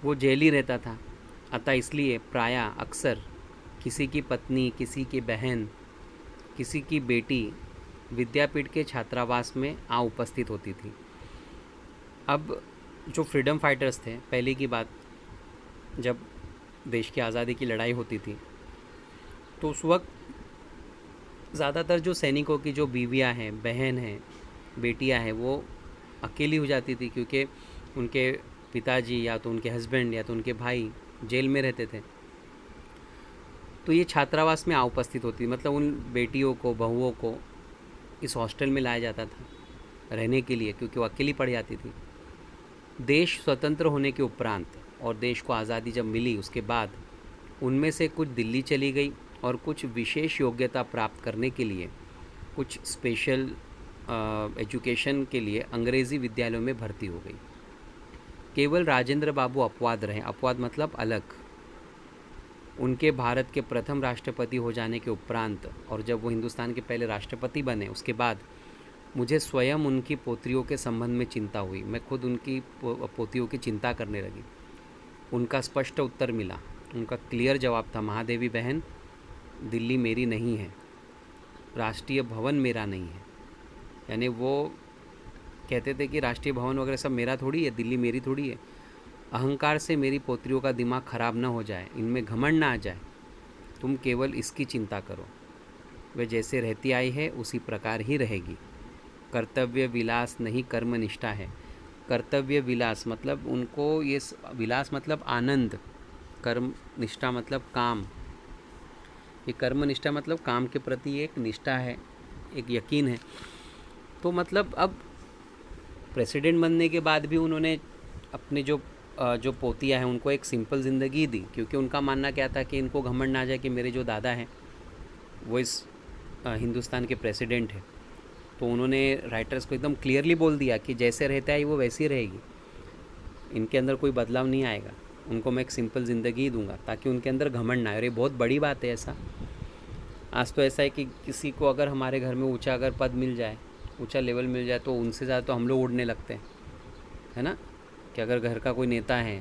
वो जेल ही रहता था। अतः इसलिए प्रायः अक्सर किसी की पत्नी, किसी की बहन, किसी की बेटी विद्यापीठ के छात्रावास में आ उपस्थित होती थी। अब जो फ्रीडम फाइटर्स थे, पहले की बात जब देश की आज़ादी की लड़ाई होती थी, तो उस वक्त ज़्यादातर जो सैनिकों की जो बीवियां हैं, बहन हैं, बेटियां हैं, वो अकेली हो जाती थी, क्योंकि उनके पिताजी या तो उनके हस्बैंड या तो उनके भाई जेल में रहते थे। तो ये छात्रावास में आ उपस्थित होती, मतलब उन बेटियों को, बहुओं को इस हॉस्टल में लाया जाता था रहने के लिए, क्योंकि वो अकेली पड़ जाती थी। देश स्वतंत्र होने के उपरांत और देश को आज़ादी जब मिली उसके बाद उनमें से कुछ दिल्ली चली गई और कुछ विशेष योग्यता प्राप्त करने के लिए, कुछ स्पेशल एजुकेशन के लिए अंग्रेज़ी विद्यालयों में भर्ती हो गई। केवल राजेंद्र बाबू अपवाद रहे। अपवाद मतलब अलग, उनके भारत के प्रथम राष्ट्रपति हो जाने के उपरांत और जब वो हिंदुस्तान के पहले राष्ट्रपति बने उसके बाद मुझे स्वयं उनकी पोत्रियों के संबंध में चिंता हुई। मैं खुद उनकी पोतियों की चिंता करने लगी। उनका स्पष्ट उत्तर मिला। उनका क्लियर जवाब था, महादेवी बहन, दिल्ली मेरी नहीं है, राष्ट्रीय भवन मेरा नहीं है। यानी वो कहते थे कि राष्ट्रीय भवन वगैरह सब मेरा थोड़ी है, दिल्ली मेरी थोड़ी है। अहंकार से मेरी पोत्रियों का दिमाग खराब ना हो जाए, इनमें घमंड ना आ जाए, तुम केवल इसकी चिंता करो। वे जैसे रहती आई है उसी प्रकार ही रहेगी। कर्तव्य विलास नहीं कर्मनिष्ठा है। कर्तव्य विलास मतलब उनको ये विलास मतलब आनंद, कर्म निष्ठा मतलब काम। ये कर्मनिष्ठा मतलब काम के प्रति एक निष्ठा है, एक यकीन है। तो मतलब अब प्रेसिडेंट बनने के बाद भी उन्होंने अपने जो पोतियाँ हैं उनको एक सिंपल ज़िंदगी दी, क्योंकि उनका मानना क्या था कि इनको घमंड ना आ जाए कि मेरे जो दादा हैं वो इस हिंदुस्तान के प्रेसिडेंट हैं। तो उन्होंने राइटर्स को एकदम क्लियरली बोल दिया कि जैसे रहता है वो वैसी रहेगी, इनके अंदर कोई बदलाव नहीं आएगा, उनको मैं एक सिंपल ज़िंदगी दूंगा ताकि उनके अंदर घमंड ना आए। और ये बहुत बड़ी बात है। ऐसा आज तो ऐसा है कि किसी को अगर हमारे घर में ऊंचा अगर पद मिल जाए, ऊंचा लेवल मिल जाए, तो उनसे ज़्यादा तो हम लोग उड़ने लगते हैं, है ना। कि अगर घर का कोई नेता है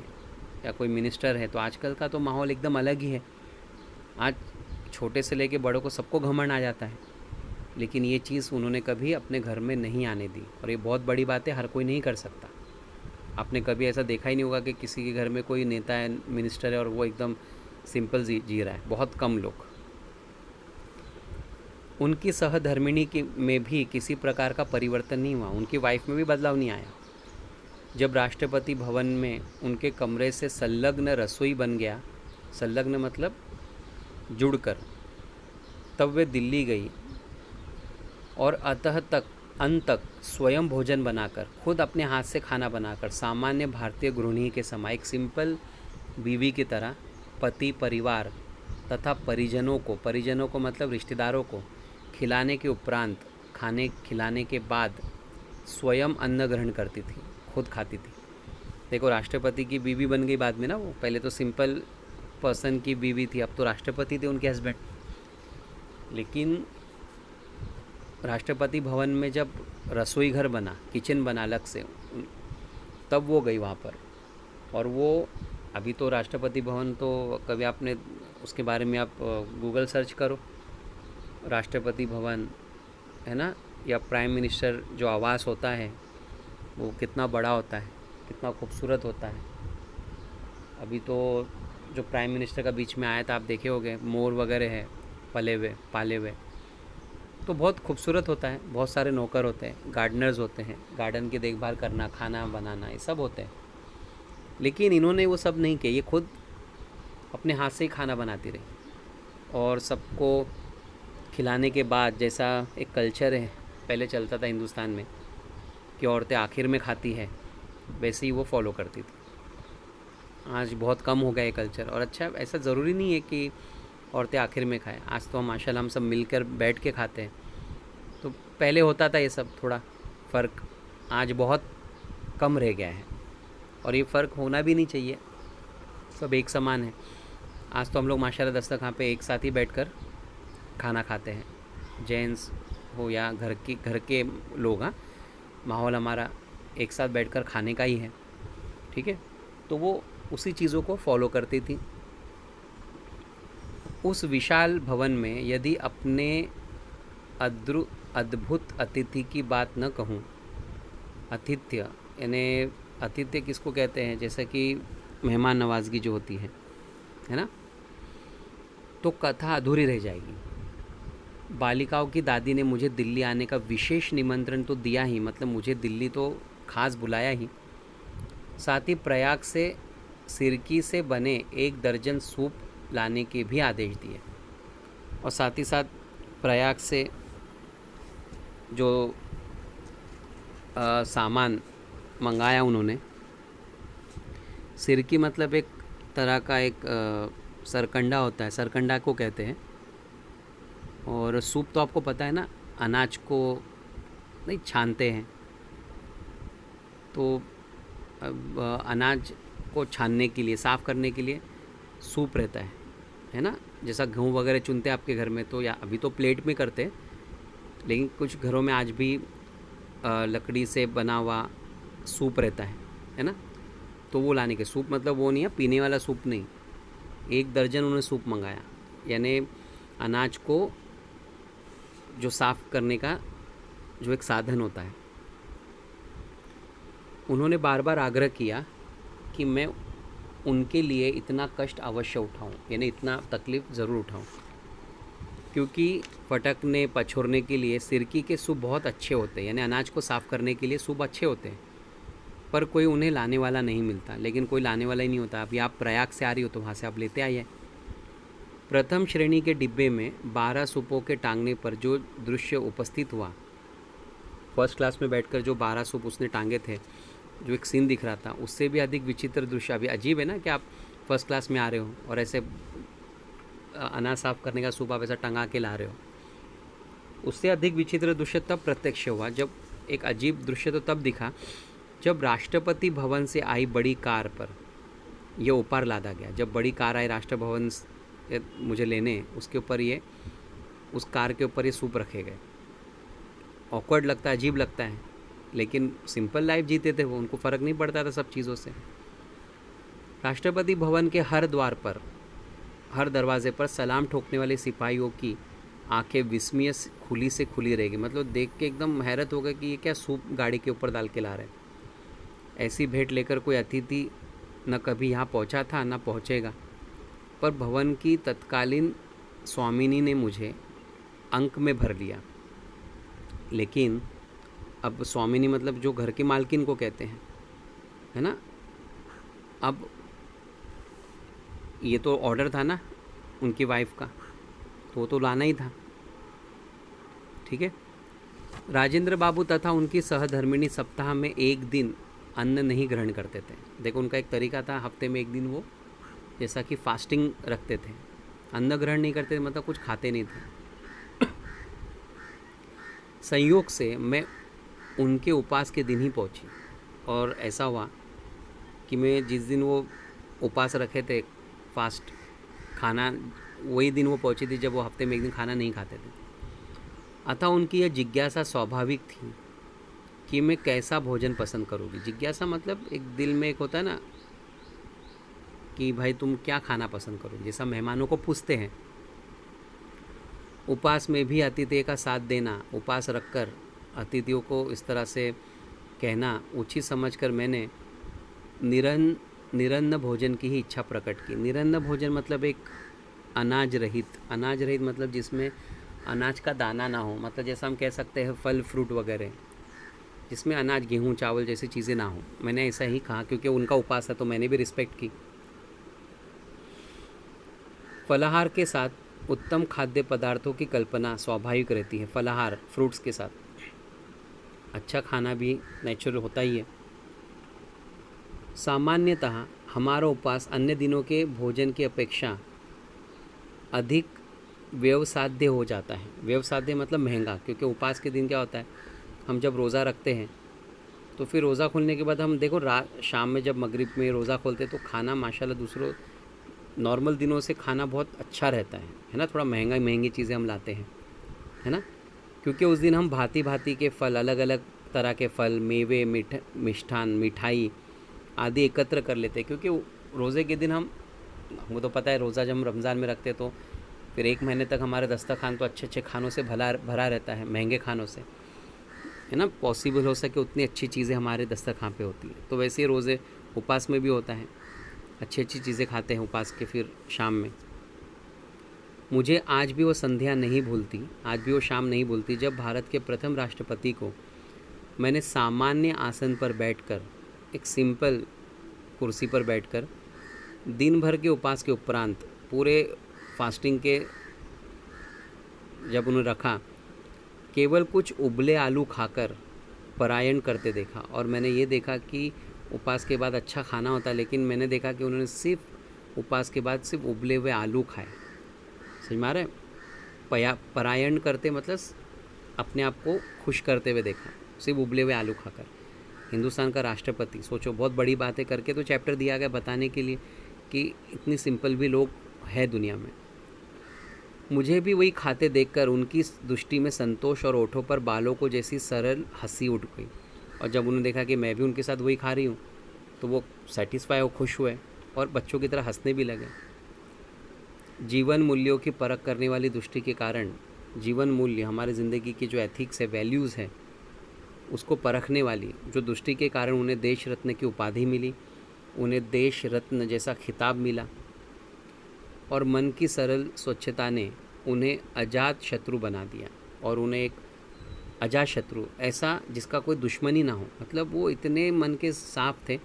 या कोई मिनिस्टर है तो आजकल का तो माहौल एकदम अलग ही है। आज छोटे से लेके बड़ों को सबको घमंड आ जाता है, लेकिन ये चीज़ उन्होंने कभी अपने घर में नहीं आने दी। और ये बहुत बड़ी बात है, हर कोई नहीं कर सकता। आपने कभी ऐसा देखा ही नहीं होगा कि किसी के घर में कोई नेता है, मिनिस्टर है और वो एकदम सिंपल जी रहा है, बहुत कम लोग। उनकी सहधर्मिणी की में भी किसी प्रकार का परिवर्तन नहीं हुआ, उनकी वाइफ में भी बदलाव नहीं आया। जब राष्ट्रपति भवन में उनके कमरे से संलग्न रसोई बन गया, संलग्न मतलब जुड़कर, तब वे दिल्ली गई और अंत तक स्वयं भोजन बनाकर, खुद अपने हाथ से खाना बनाकर, सामान्य भारतीय गृहिणी के समान एक सिंपल बीवी की तरह पति, परिवार तथा परिजनों को मतलब रिश्तेदारों को खिलाने के उपरांत, खाने खिलाने के बाद स्वयं अन्न ग्रहण करती थी, खुद खाती थी। देखो, राष्ट्रपति की बीवी बन गई बाद में ना, वो पहले तो सिंपल पर्सन की बीवी थी, अब तो राष्ट्रपति थे उनके हस्बैंड। लेकिन राष्ट्रपति भवन में जब रसोई घर बना, किचन बना अलग से, तब वो गई वहाँ पर। और वो अभी तो राष्ट्रपति भवन तो कभी आपने उसके बारे में आप गूगल सर्च करो, राष्ट्रपति भवन, है ना, या प्राइम मिनिस्टर जो आवास होता है वो कितना बड़ा होता है, कितना खूबसूरत होता है। अभी तो जो प्राइम मिनिस्टर का बीच में आया था, आप देखे होंगे, मोर वगैरह है पाले हुए, तो बहुत खूबसूरत होता है। बहुत सारे नौकर होते हैं, गार्डनर्स होते हैं, गार्डन की देखभाल करना, खाना बनाना, ये सब होते हैं। लेकिन इन्होंने वो सब नहीं किया, ये खुद अपने हाथ से ही खाना बनाती रही। और सबको खिलाने के बाद, जैसा एक कल्चर है पहले चलता था हिंदुस्तान में कि औरतें आखिर में खाती है, वैसे ही वो फॉलो करती थी। आज बहुत कम हो गया ये कल्चर। और अच्छा, ऐसा ज़रूरी नहीं है कि औरतें आखिर में खाएं। आज तो माशाल्लाह हम सब मिलकर बैठ के खाते हैं। तो पहले होता था ये सब, थोड़ा फ़र्क आज बहुत कम रह गया है, और ये फ़र्क होना भी नहीं चाहिए, सब एक समान है। आज तो हम लोग माशाल्लाह दस्तरखान पे एक साथ ही बैठकर खाना खाते हैं, जेंट्स हो या घर के लोग। हाँ, माहौल हमारा एक साथ बैठकर खाने का ही है, ठीक है। तो वो उसी चीज़ों को फॉलो करती थी। उस विशाल भवन में यदि अपने अद्भुत अतिथि की बात न कहूँ, आतिथ्य यानी आतिथ्य किसको कहते हैं, जैसे कि मेहमान नवाजगी जो होती है ना, तो कथा अधूरी रह जाएगी। बालिकाओं की दादी ने मुझे दिल्ली आने का विशेष निमंत्रण तो दिया ही, मतलब मुझे दिल्ली तो खास बुलाया ही, साथ ही प्रयाग से सिरकी से बने 1 दर्जन सूप लाने के भी आदेश दिए। और साथ ही साथ प्रयाग से जो सामान मंगाया उन्होंने, सिरकी मतलब एक तरह का एक सरकंडा होता है, सरकंडा को कहते हैं। और सूप तो आपको पता है ना, अनाज को नहीं छानते हैं, तो अनाज को छानने के लिए, साफ़ करने के लिए सूप रहता है है ना, जैसा गेहूँ वगैरह चुनते हैं आपके घर में, तो या अभी तो प्लेट में करते हैं, लेकिन कुछ घरों में आज भी लकड़ी से बना हुआ सूप रहता है ना, तो वो लाने के। सूप मतलब वो नहीं है पीने वाला सूप नहीं, 1 दर्जन उन्होंने सूप मंगाया, यानी अनाज को जो साफ़ करने का जो एक साधन होता है। उन्होंने बार बार आग्रह किया कि मैं उनके लिए इतना कष्ट अवश्य उठाऊं, यानी इतना तकलीफ़ ज़रूर उठाऊं, क्योंकि फटकने पछोरने के लिए सिरकी के सूप बहुत अच्छे होते हैं, यानी अनाज को साफ़ करने के लिए सूप अच्छे होते हैं, पर कोई उन्हें लाने वाला नहीं मिलता। लेकिन कोई लाने वाला ही नहीं होता। अभी आप प्रयाग से आ रही हो तो वहाँ से आप लेते आइए। प्रथम श्रेणी के डिब्बे में 12 सूपों के टांगने पर जो दृश्य उपस्थित हुआ, फर्स्ट क्लास में बैठकर जो 12 सूप उसने टांगे थे, जो एक सीन दिख रहा था, उससे भी अधिक विचित्र दृश्य। अभी अजीब है ना कि आप फर्स्ट क्लास में आ रहे हो और ऐसे अनाज साफ करने का सूप आप ऐसा टंगा के ला रहे हो। उससे अधिक विचित्र दृश्य तब प्रत्यक्ष हुआ, जब एक अजीब दृश्य तो तब दिखा जब राष्ट्रपति भवन से आई बड़ी कार पर यह उपहार लादा गया। जब बड़ी कार आई राष्ट्र भवन मुझे लेने, उसके ऊपर ये, उस कार के ऊपर ये सूप रखे गए। ऑकवर्ड लगता है, अजीब लगता है, लेकिन सिंपल लाइफ जीते थे वो, उनको फ़र्क नहीं पड़ता था सब चीज़ों से। राष्ट्रपति भवन के हर द्वार पर, हर दरवाजे पर सलाम ठोकने वाले सिपाहियों की आंखें विस्मय खुली से खुली रहेगी। मतलब देख के एकदम हैरत हो गई कि ये क्या सूप गाड़ी के ऊपर डाल के ला रहे हैं। ऐसी भेंट लेकर कोई अतिथि न कभी यहाँ पहुँचा था न पहुँचेगा। पर भवन की तत्कालीन स्वामिनी ने मुझे अंक में भर लिया। लेकिन अब स्वामिनी मतलब जो घर की मालकिन को कहते हैं, है ना। अब ये तो ऑर्डर था ना उनकी वाइफ का, तो वो तो लाना ही था, ठीक है। राजेंद्र बाबू तथा उनकी सहधर्मिणी सप्ताह में 1 दिन अन्न नहीं ग्रहण करते थे। देखो उनका एक तरीका था, हफ्ते में 1 दिन वो जैसा कि फास्टिंग रखते थे, अन्न ग्रहण नहीं करते थे, मतलब कुछ खाते नहीं थे। संयोग से मैं उनके उपवास के दिन ही पहुंची, और ऐसा हुआ कि मैं जिस दिन वो उपवास रखे थे, फास्ट खाना, वही दिन वो पहुंची थी जब वो हफ्ते में 1 दिन खाना नहीं खाते थे। अतः उनकी यह जिज्ञासा स्वाभाविक थी कि मैं कैसा भोजन पसंद करूँगी। जिज्ञासा मतलब एक दिल में एक होता है ना कि भाई तुम क्या खाना पसंद करोगे, जैसा मेहमानों को पूछते हैं। उपवास में भी अतिथि का साथ देना, उपवास रखकर अतिथियों को इस तरह से कहना उचित समझकर मैंने निरन्न भोजन की ही इच्छा प्रकट की। निरन्न भोजन मतलब एक अनाज रहित मतलब जिसमें अनाज का दाना ना हो, मतलब जैसा हम कह सकते हैं फल फ्रूट वगैरह, जिसमें अनाज गेहूँ चावल जैसी चीज़ें ना हो। मैंने ऐसा ही कहा क्योंकि उनका उपवास है, तो मैंने भी रिस्पेक्ट की। फलाहार के साथ उत्तम खाद्य पदार्थों की कल्पना स्वाभाविक रहती है। फलाहार फ्रूट्स के साथ अच्छा खाना भी नेचुरल होता ही है। सामान्यतः हमारा उपवास अन्य दिनों के भोजन की अपेक्षा अधिक व्यवसाध्य हो जाता है। व्यवसाध्य मतलब महंगा, क्योंकि उपवास के दिन क्या होता है, हम जब रोज़ा रखते हैं तो फिर रोज़ा खोलने के बाद हम देखो शाम में जब मगरिब में रोज़ा खोलते हैं तो खाना माशाल्लाह दूसरों नॉर्मल दिनों से खाना बहुत अच्छा रहता है ना। थोड़ा महंगी चीज़ें हम लाते हैं, है ना, क्योंकि उस दिन हम भांति भांति के फल, अलग अलग तरह के फल, मेवे, मिष्ठान, मिठाई आदि एकत्र कर लेते हैं। क्योंकि रोज़े के दिन हमको तो पता है, रोज़ा जब हम रमज़ान में रखते तो फिर 1 महीने तक हमारे दस्तरखान तो अच्छे अच्छे खानों से भरा रहता है, महंगे खानों से, है ना। पॉसिबल हो सके उतनी अच्छी चीज़ें हमारे दस्तरखान पे होती है। तो वैसे ही रोज़े उपवास में भी होता है, अच्छी अच्छी चीज़ें खाते हैं उपवास के फिर शाम में। मुझे आज भी वो संध्या नहीं भूलती, आज भी वो शाम नहीं भूलती जब भारत के प्रथम राष्ट्रपति को मैंने सामान्य आसन पर बैठकर, एक सिंपल कुर्सी पर बैठकर, दिन भर के उपवास के उपरांत पूरे फास्टिंग के जब उन्हें रखा, केवल कुछ उबले आलू खाकर पलायन करते देखा। और मैंने ये देखा कि उपवास के बाद अच्छा खाना होता है, लेकिन मैंने देखा कि उन्होंने सिर्फ उपवास के बाद सिर्फ उबले हुए आलू खाए। समझ में आ रहा है? पलायन करते मतलब अपने आप को खुश करते हुए देखा, सिर्फ उबले हुए आलू खाकर। हिंदुस्तान का राष्ट्रपति, सोचो, बहुत बड़ी बातें करके तो चैप्टर दिया गया बताने के लिए कि इतनी सिंपल भी लोग है दुनिया में। मुझे भी वही खाते देखकर उनकी दृष्टि में संतोष और ओठों पर बालों को जैसी सरल हंसी उठ गई। और जब उन्होंने देखा कि मैं भी उनके साथ वही खा रही हूँ तो वो सेटिस्फाई और खुश हुए और बच्चों की तरह हंसने भी लगे। जीवन मूल्यों की परख करने वाली दृष्टि के कारण जीवन मूल्य हमारे ज़िंदगी की जो एथिक्स है, वैल्यूज़ है, उसको परखने वाली जो दृष्टि के कारण उन्हें देश रत्न की उपाधि मिली, उन्हें देश रत्न जैसा खिताब मिला। और मन की सरल स्वच्छता ने उन्हें अजात शत्रु बना दिया। और उन्हें एक अजात शत्रु, ऐसा जिसका कोई दुश्मन ही ना हो। मतलब वो इतने मन के साफ थे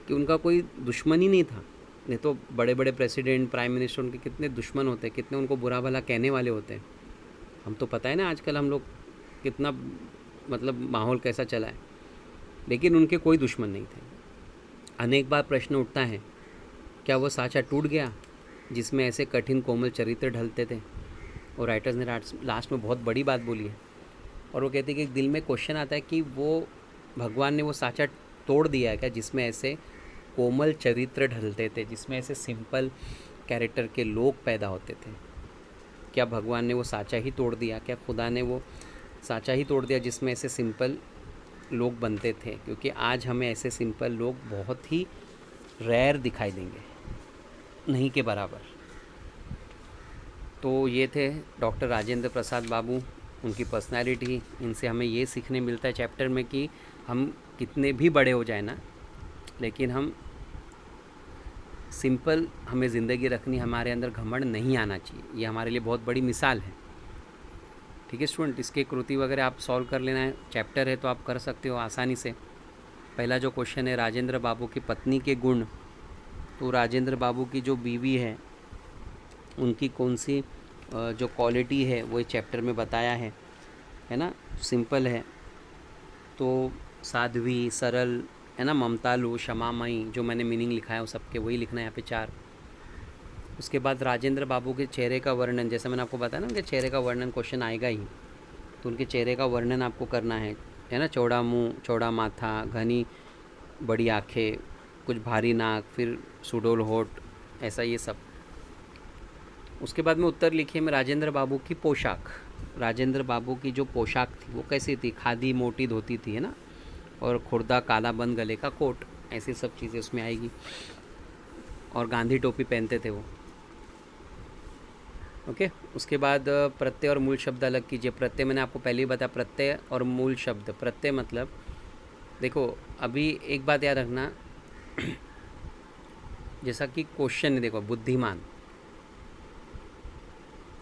कि उनका कोई दुश्मन ही नहीं था। नहीं तो बड़े बड़े प्रेसिडेंट, प्राइम मिनिस्टर, उनके कितने दुश्मन होते हैं, कितने उनको बुरा भला कहने वाले होते हैं। हम तो पता है ना आजकल हम लोग कितना मतलब माहौल कैसा चला है, लेकिन उनके कोई दुश्मन नहीं थे। अनेक बार प्रश्न उठता है, क्या वो साँचा टूट गया जिसमें ऐसे कठिन कोमल चरित्र ढलते थे? और राइटर्स ने लास्ट में बहुत बड़ी बात बोली है। और वो कहते हैं कि दिल में क्वेश्चन आता है कि वो भगवान ने वो साँचा तोड़ दिया है क्या जिसमें ऐसे कोमल चरित्र ढलते थे, जिसमें ऐसे सिंपल कैरेक्टर के लोग पैदा होते थे? क्या भगवान ने वो साँचा ही तोड़ दिया? क्या खुदा ने वो साँचा ही तोड़ दिया जिसमें ऐसे सिंपल लोग बनते थे? क्योंकि आज हमें ऐसे सिंपल लोग बहुत ही रेयर दिखाई देंगे, नहीं के बराबर। तो ये थे डॉक्टर राजेंद्र प्रसाद बाबू, उनकी पर्सनालिटी। इनसे हमें ये सीखने मिलता है चैप्टर में कि हम कितने भी बड़े हो जाए ना, लेकिन हम सिंपल हमें ज़िंदगी रखनी, हमारे अंदर घमंड नहीं आना चाहिए। ये हमारे लिए बहुत बड़ी मिसाल है। ठीक है स्टूडेंट, इसके कृति वगैरह आप सॉल्व कर लेना है, चैप्टर है तो आप कर सकते हो आसानी से। पहला जो क्वेश्चन है, राजेंद्र बाबू की पत्नी के गुण। तो राजेंद्र बाबू की जो बीवी है उनकी कौन सी जो क्वालिटी है वो इस चैप्टर में बताया है ना। सिंपल है तो साध्वी, सरल, है ना, ममतालु, क्षमामयी, जो मैंने मीनिंग लिखा है वो सबके वही लिखना है यहाँ पे 4। उसके बाद राजेंद्र बाबू के चेहरे का वर्णन, जैसे मैंने आपको बताया ना उनके चेहरे का वर्णन क्वेश्चन आएगा ही, तो उनके चेहरे का वर्णन आपको करना है ना। चौड़ा मुंह, चौड़ा माथा, घनी बड़ी आँखें, कुछ भारी नाक, फिर सुडोल होठ, ऐसा ये सब। उसके बाद में उत्तर लिखिए में राजेंद्र बाबू की पोशाक। राजेंद्र बाबू की जो पोशाक थी वो कैसी थी? खादी मोटी धोती थी, है ना, और खुर्दा काला बंद गले का कोट, ऐसी सब चीज़ें उसमें आएगी। और गांधी टोपी पहनते थे वो। ओके। उसके बाद प्रत्यय और मूल शब्द अलग कीजिए। प्रत्यय मैंने आपको पहले ही बताया, प्रत्यय और मूल शब्द। प्रत्यय मतलब देखो अभी एक बात याद रखना, जैसा कि क्वेश्चन है, देखो बुद्धिमान,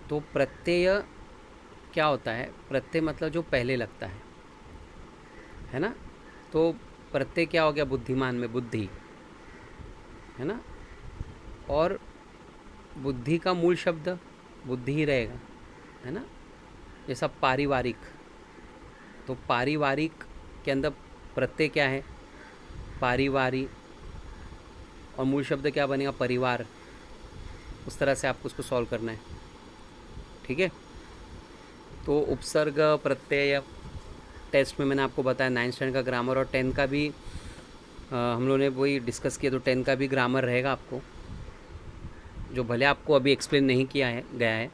तो प्रत्यय क्या होता है? प्रत्यय मतलब जो पहले लगता है ना। तो प्रत्यय क्या हो गया बुद्धिमान में? बुद्धि, है ना। और बुद्धि का मूल शब्द बुद्धि ही रहेगा, है ना। जैसा पारिवारिक, तो पारिवारिक के अंदर प्रत्यय क्या है? पारिवारी, और मूल शब्द क्या बनेगा? परिवार। उस तरह से आपको उसको सॉल्व करना है, ठीक है। तो उपसर्ग, प्रत्यय, टेस्ट में मैंने आपको बताया 9th स्टैंडर्ड का ग्रामर, और 10 का भी हम लोगों ने वही डिस्कस किया, तो 10 का भी ग्रामर रहेगा आपको, जो भले आपको अभी एक्सप्लेन नहीं किया गया है,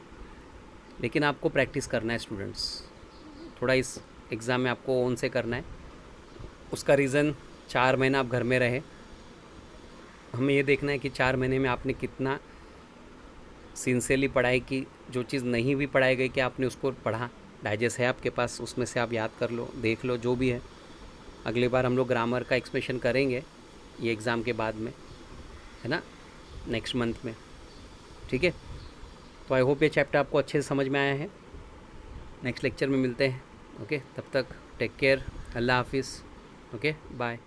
लेकिन आपको प्रैक्टिस करना है स्टूडेंट्स। थोड़ा इस एग्ज़ाम में आपको ओन से करना है। उसका रीज़न 4 महीना आप घर में रहे, हमें ये देखना है कि 4 महीने में आपने कितना सिंसियरली पढ़ाई की। जो चीज़ नहीं भी पढ़ाई गई कि आपने उसको पढ़ा, डाइजेस्ट है आपके पास, उसमें से आप याद कर लो, देख लो, जो भी है। अगली बार हम लोग ग्रामर का एक्सप्लेनेशन करेंगे ये एग्ज़ाम के बाद में, है ना, नेक्स्ट मंथ में, ठीक है। तो आई होप ये चैप्टर आपको अच्छे से समझ में आया है। नेक्स्ट लेक्चर में मिलते हैं, ओके। तब तक टेक केयर, अल्लाह हाफिज़, ओके, बाय।